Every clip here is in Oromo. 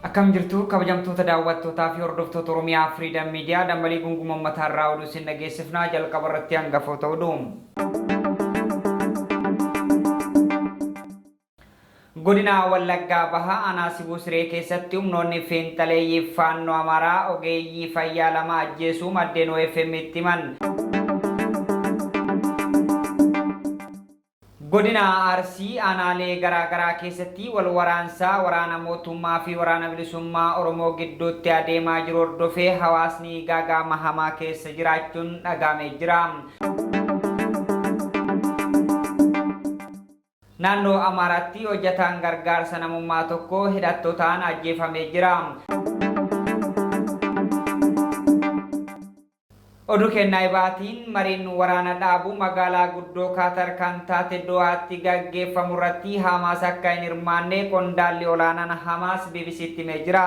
Akkam jirtu kabajamtoota daawwattootaa fi hordoftoota Oromiyaa Freedom Media dambalii gungumaa mataarraa oduu isin dhageessifnaa jalqaba irratti hangafoota oduu. Godina Wallaggaa Bahaa aanaa Sibuu Siree keessatti humnoonni fiinxaleeyyii faannoo Amaaraa ogeeyyii fayyaa lama ajjeesuu maddeen OFM itti himan. Godina Arsii aanaalee garaa keessatti wal waraansaa waraana mootummaa fi waraana bilisummaa Oromoo gidduutti adeemaa jiru hordofee hawaasni gaaga'ama hamaa keessa jiraachuun dhagahamee jira. Naannoo Amaaraatti hojjetaan gargaarsa namummaa tokko hidhattootaan ajjeefamee jira. Oduu kennaa ibaatiin mariin waraana dhaabu magaalaa guddoo Kaatar kan taate Dohaatti gaggeeffamu irratti Hamaas akka hin hirmaanne qondaalli olaanaan Hamaas BBC'tti himee jira.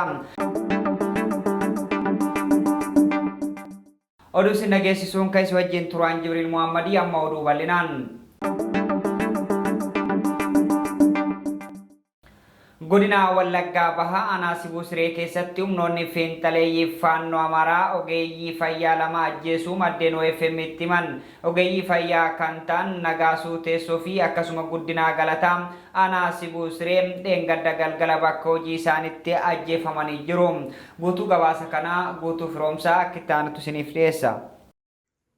Oduu isin dhageessisuun kan isin wajjin turaan Jibriil Muhammadii amma oduu bal'inaan. Godina Wallaggaa Bahaa aanaa Sibuu Siree keessatti humnoonni fiinxaleeyyii faannoo Amaaraa ogeeyyii fayyaa lama ajjeesuu maddeen OFM itti himan. Ogeeyyii fayyaa kan ta'an Nagaasuu Teessoo fi akkasuma Guddinaa Galataa aanaa Sibuu Siree dheengadda galgala bakka hojii isaanitti ajjeefamanii jiru. Guutuu gabaasa kanaa guutuu firoomsaa akka itti aanutti isiniif dhiyeessa.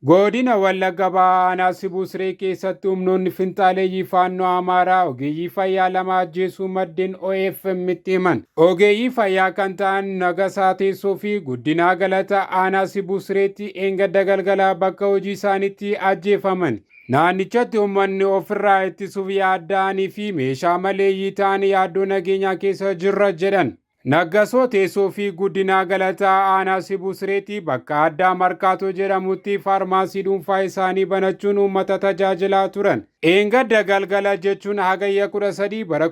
Godina Wallaggaa Bahaa aanaa Sibuu Siree keessatti humnoonni fiinxaleeyyii faannoo Amaaraa ogeeyyii fayyaa lama ajjeesuu maddeen OFM itti himan. Ogeeyyii fayyaa kan ta'an Nagasaa Teessoo fi Guddinaa Galataa aanaa Sibuu Sireetti dheengadda galgalaa bakka hojii isaanitti ajjeefaman. Naannichatti uummanni ofirraa ittisuuf yaadda'anii fi meeshaa maleeyyii ta'an yaaddoo nageenyaa keessa jirra jedhan. Nagaasoo Teessoo fi Guddinaa Galataa aanaa Sibuu Sireetti bakka addaa Markaatoo jedhamutti faarmaasii dhuunfaa isaanii banachuun uummata tajaajilaa turan. Dheengadda galgala jechuun hagayya 13 bara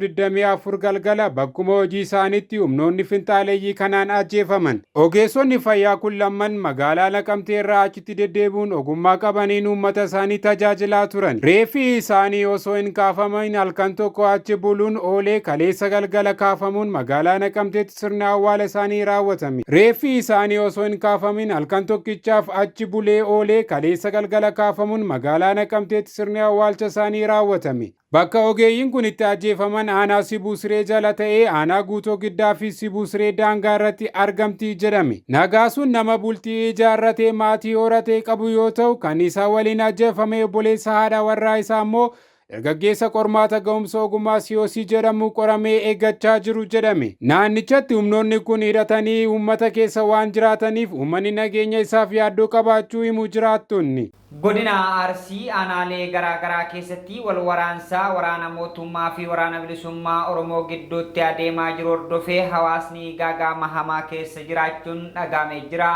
2024 galgala bakkuma hojii isaanitti humnoonni fiinxaleeyyii kanaan ajjeefaman. Ogeessonni fayyaa kun lamman magaalaa Naqamtee irraa achitti deddeebi'uun ogummaa qabaniin uummata isaanii tajaajilaa turan. Reeffi isaanii osoo hin kaafamin halkan tokko achi buluun oolee kaleessa galgala kaafamuun magaalaa Naqamteetti sirna awwaala isaanii raawwatame. Reeffi isaanii osoo hin kaafamin halkan tokkichaaf achi bulee oolee kaleessa galgala kaafamuun magaalaa Naqamteetti sirni awwaalcha isaanii raawwatame. Bakka ogeeyyiin kun itti ajjeefaman aanaa Sibuu Siree jala ta'ee aanaa Guutoo Giddaa fi Sibuu Siree daangaa irratti argamti jedhame. Nagaasuun nama bultii ijaarratee maatii horatee qabu yoo ta'u kan isaa waliin ajjeefame obboleessa haadha warraa isaa immoo dargaggeessa qormaata ga'umsa ogummaa COC jedhamu qoramee eeggachaa jiru jedhame. Naannichatti humnoonni kun hidhatanii uummata keessa waan jiraataniif uummanni nageenya isaaf yaaddoo qabaachuu himu jiraattonni. Godina Arsii aanaalee garaa keessatti wal waraansaa waraana mootummaa fi waraana bilisummaa Oromoo gidduutti adeemaa jiru hordofee hawaasni gaaga'ama hamaa keessa jiraachuun dhagahamee jira.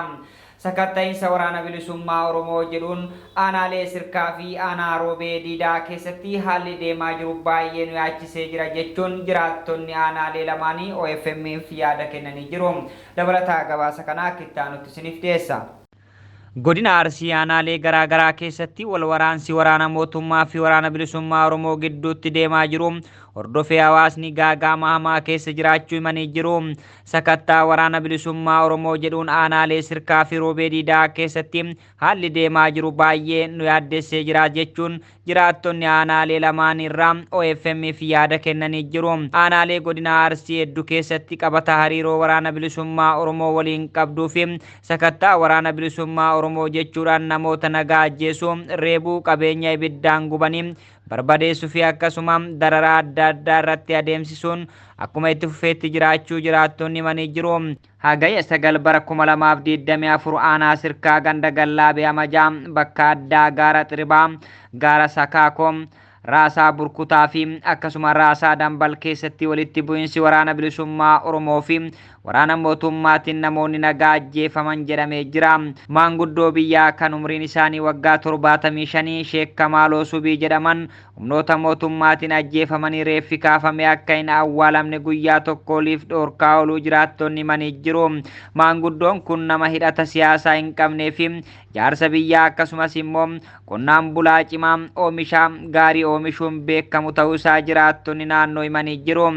Sakatta'insa waraana bilisummaa Oromoo jedhuun aanaalee Sirkaa fi aanaa Roobee Diidaa keessatti haalli deemaa jiru baay'ee nu yaachisee jira jechuun jiraattonni aanaalee lamaanii OFM'f yaada kennanii jiru. Dabalataa gabaasa kanaa akka itti aanutti isiniif dhiyeessa. Godina Arsii aanaalee garaa keessatti wal waraansi waraana mootummaa fi waraana bilisummaa Oromoo gidduutti deemaa jiru hordofee hawaasni gaaga'ama hamaa keessa jiraachuu himanii jiru. Sakattaa waraana bilisummaa Oromoo jedhuun aanaalee Sirkaa fi Roobee Diidaa keessatti haalli deemaa jiru baay'ee nu yaaddessee jira jechuun jiraattonni aanaalee lamaan irraa OFM'f yaada kennanii jiru. Aanaalee godina Arsii hedduu keessatti qabata hariiroo waraana bilisummaa Oromoo waliin qabduu fi sakattaa waraana bilisummaa Oromoo jechuudhaan namoota nagaa ajjeesuu, reebuu, qabeenya ibiddaan gubanii barbadeessuu fi akkasuma dararaa adda addaa irratti adeemsisuun akkuma itti fufeetti jiraachuu jiraattonni himanii jiru. Hagayya 9 bara 2024 aanaa Sirkaa ganda Gallaabee Amajaa bakka addaa gaara Xiribaa, gaara Sakaakoo, Raasaa Burkutaa fi akkasuma Raasaa Dambal keessatti walitti bu'iinsi waraana bilisummaa Oromoo fi waraana mootummaatiin namoonni nagaa ajjeefaman jedhamee jira. Maanguddoo biyyaa kan umriin isaanii waggaa 75 Sheek Kamaaloo Subii jedhaman humnoota mootummaatiin ajjeefamanii reeffi kaafamee akka hin awwaalamne guyyaa tokkoliif dhoorkaa ooluu jiraattonni himanii jiru. Maanguddoon kun nama hidhata siyaasaa hin qabnee fi jaarsa biyyaa akkasumas immoo qonnaan bulaa cimaa oomisha gaarii oomishuun beekamu ta'uu isaa jiraattonni naannoo himanii jiru.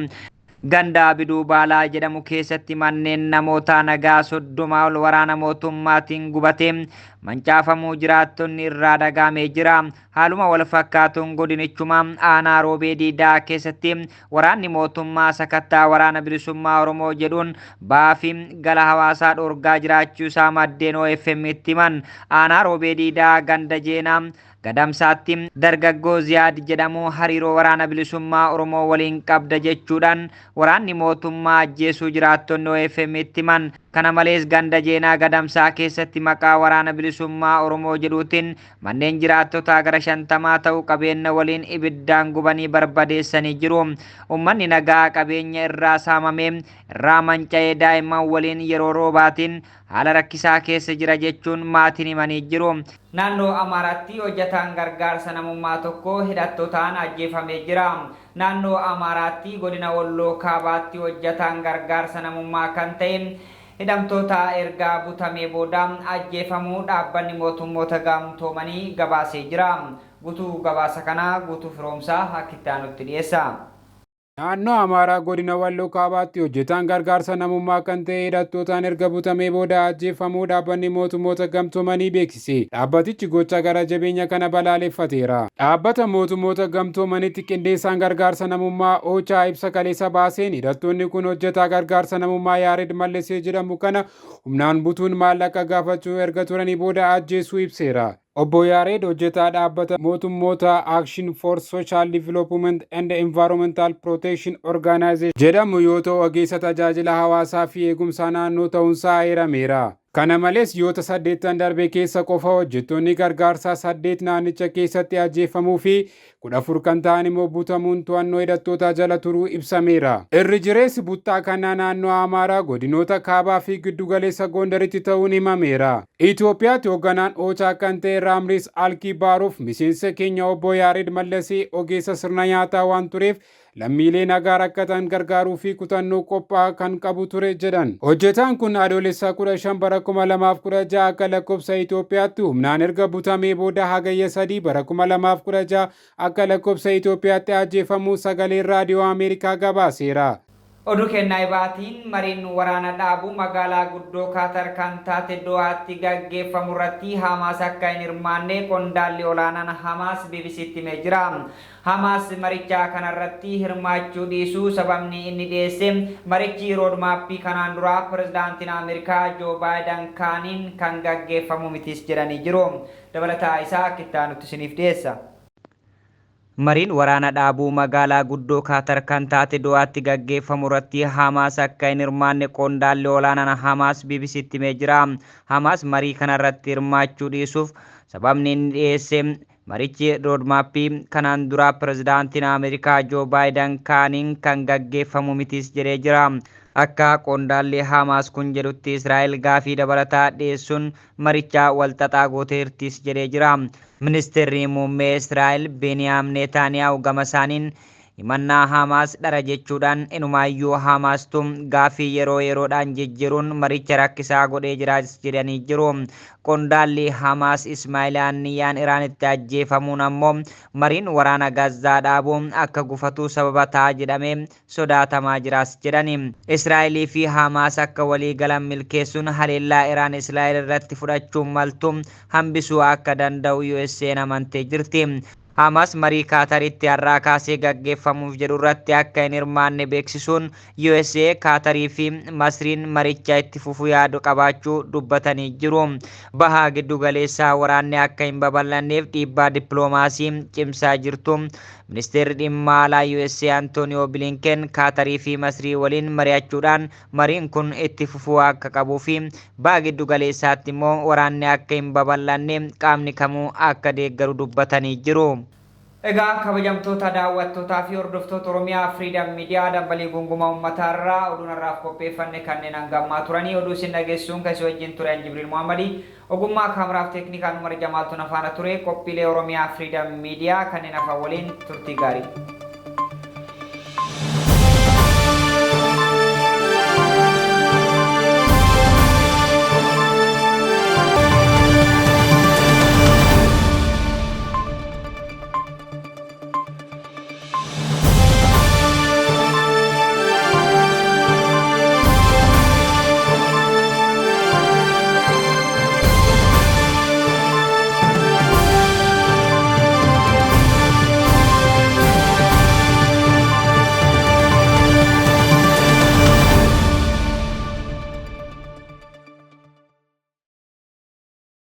Ganda Biduu Baalaa jedhamu keessatti manneen namoota nagaa 30 ol waraana mootummaatiin gubatee mancaafamuu jiraattonni irraa dhagahamee jira. Haaluma wal fakkaatuun godinichuma aanaa Roobee Diidaa keessatti waraanni mootummaa sakattaa waraana bilisummaa Oromoo jedhuun baafi gala hawaasaa dhorgaa jiraachuu isaa maddeen OFM itti himan. Aanaa Roobee Diidaa ganda Jeenaa gadamsaatti dargaggoo Ziyaad jedhamu hariiroo waraana bilisummaa Oromoo waliin qabda jechuudhaan waraanni mootummaa ajjeesuu jiraattonni OFM itti himan. Kana malees ganda Jeenaa gadamsaa keessatti maqaa waraana bilisummaa Oromoo jedhuutiin manneen jiraattota gara 50 ta'u qabeenya waliin ibiddaan gubanii barbadeessanii jiru. Uummanni nagaa qabeenya irraa saamamee irraa manca'ee daa'imman waliin yeroo roobaatiin haala rakkisaa keessa jira jechuun maatiin himanii jiru. Naannoo Amaaraatti hojjetaan gargaarsa namummaa tokko hidhattootaan ajjeefamee jira. Naannoo Amaaraatti godina Walloo Kaabaatti hojjetaan gargaarsa namummaa kan ta'e hidhamtoota ergaa butamee booda ajjeefamuu dhaabbanni mootummoota gamtoomanii gabaasee jira. Guutuu gabaasa kana guutuu firoomsaa akka itti aanutti dhiyeessa. Naannoo Amaaraa godina Walloo Kaabaatti hojjetaan gargaarsa namummaa kan ta'e hidhattootaan erga butamee booda ajjeefamuu dhaabbanni mootummoota gamtoomanii beeksise. Dhaabbatichi gocha gara jabeenya kana balaaleffateera. Dhaabbata mootummoota gamtoomanitti qindeessaan gargaarsa namummaa Oochaa ibsa kaleessa baaseen hidhattoonni kun hojjetaa gargaarsa namummaa Yaared Mallasee jedhamu kana humnaan butuun maallaqa gaafachuu erga turanii booda ajjeesuu ibseera. Obbo Yaared hojjetaa dhaabbata mootummoota Action for Social Development and Environmental Protection Organization jedhamu yoo ta'u ogeessa tajaajila hawaasaa fi eegumsaa naannoo ta'uunsaa eerameera. Kana malees yoota 8 darbe keessa qofa hojjettoonni gargaarsaa 8 naannicha keessatti ajjeefamuu fi 14 kan ta'an immoo butamuun to'annoo hidhattootaa jala turuu ibsameera. Irri jireessi buttaa kanaa naannoo Amaaraa godinoota Kaabaa fi Giddugaleessa Gondaritti ta'uun himameera. Itoophiyaatti hoogganaan Oochaa kan ta'e Raamris Alkii Baaruuf miseensa keenya obbo Yaared Mallasee ogeessa sirna nyaataa waan tureef lammiilee nagaa rakkatan gargaaruu fi kutannoo qophaa kan qabu ture jedhan. Hojjetaan kun adoolessa 15 bara 2016 akka lakkoofsa Itoophiyaatti humnaan erga butamee booda hagayya 3 bara 2016 akka lakkoofsa Itoophiyaatti ajjeefamuu sagaleen raadiyoo Ameerikaa gabaaseera. Oduu kennaa ibaatiin mariin waraana dhaabuu magaalaa guddoo Kaatar kan taate Dohaatti gaggeeffamu irratti Hamaas akka hin hirmaanne qondaalli olaanaan Hamaas BBC'tti himee jira. Hamaas maricha kanarratti hirmaachuu dhiisuu sababni inni dhiyeesse marichi roodmaappii kanaan dura pirezidaantiin Ameerikaa Joo Baayiden kaaniin kan gaggeeffamu mitis jedhanii jiru. Dabalataa isaa akka itti aanutti isiniif dhiyeessa. Mariin waraana dhaabuu magaalaa guddoo Kaatar kan taate Dohaatti gaggeeffamu irratti Hamaas akka hin hirmaanne qondaalli olaanaan Hamaas BBC'tti himee jira. Hamaas marii kanarratti hirmaachuu dhiisuuf sababni inni dhiyeesse marichi roodmaappii kanaan dura pirezidaantiin Ameerikaa Joo Baayiden kaaniin kan gaggeeffamu mitis jedhee jira. Akka qondaalli Hamaas kun jedhutti Israa'el gaafii dabalataa dhiyeessuun maricha walxaxaa gooteertis jedhee jira. Ministeerri muummee Israa'el Beniyaamin Netanyahu gama isaaniin himannaa Hamaas dhara jechuudhaan inumaayyuu Hamaastu gaafii yeroo yeroodhaan jijjiiruun maricha rakkisaa godhee jiraas jedhanii jiru. Qondaalli Hamaas Ismaa'il Haniyaan Iraanitti ajjeefamuun ammoo mariin waraana Gaazaa dhaabuu akka gufatu sababa ta'a jedhamee sodaatamaa jiraas jedhani. Israa'elii fi Hamaas akka walii galan milkeessuun haleellaa Iraan Israa'el irratti fudhachuun maltu hambisuu akka danda'u USA'n amantee jirti. Hamaas marii Kaataritti har'aa kaasee gaggeeffamuuf jedhu irratti akka hin hirmaanne beeksisuun USA, Kaatarii fi Masriin maricha itti fufuu yaadu qabaachuu dubbatanii jiru. Bahaa giddu galeessaa waraanni akka hin babal'anneef dhiibbaa dippiloomaasii cimsaa jirtu. Ministeerri dhimma alaa USA Antonio Blinken Kaatarii fi Masrii waliin mari'achuudhaan mariin kun itti fufuu akka qabuu fi bahaa giddu galeessaatti immoo waraanni akka hin babal'anne qaamni kamuu akka deeggaru dubbatanii jiru. Egaa kabajamtoota daawwattootaa fi hordoftoota Oromiyaa Freedom Media dambalii gungumaa uummatarraa oduun irraaf qopheeffanne kanneen hangammaa turanii oduu isin dhageessuun kan isin wajjin ture Jibriil Muhammadi ogummaa kaameraaf teeknikaan Umar Jamaaltuun afaana ture qophiilee Oromiyaa Freedom Media kanneen afaan waliin turtii gaarii.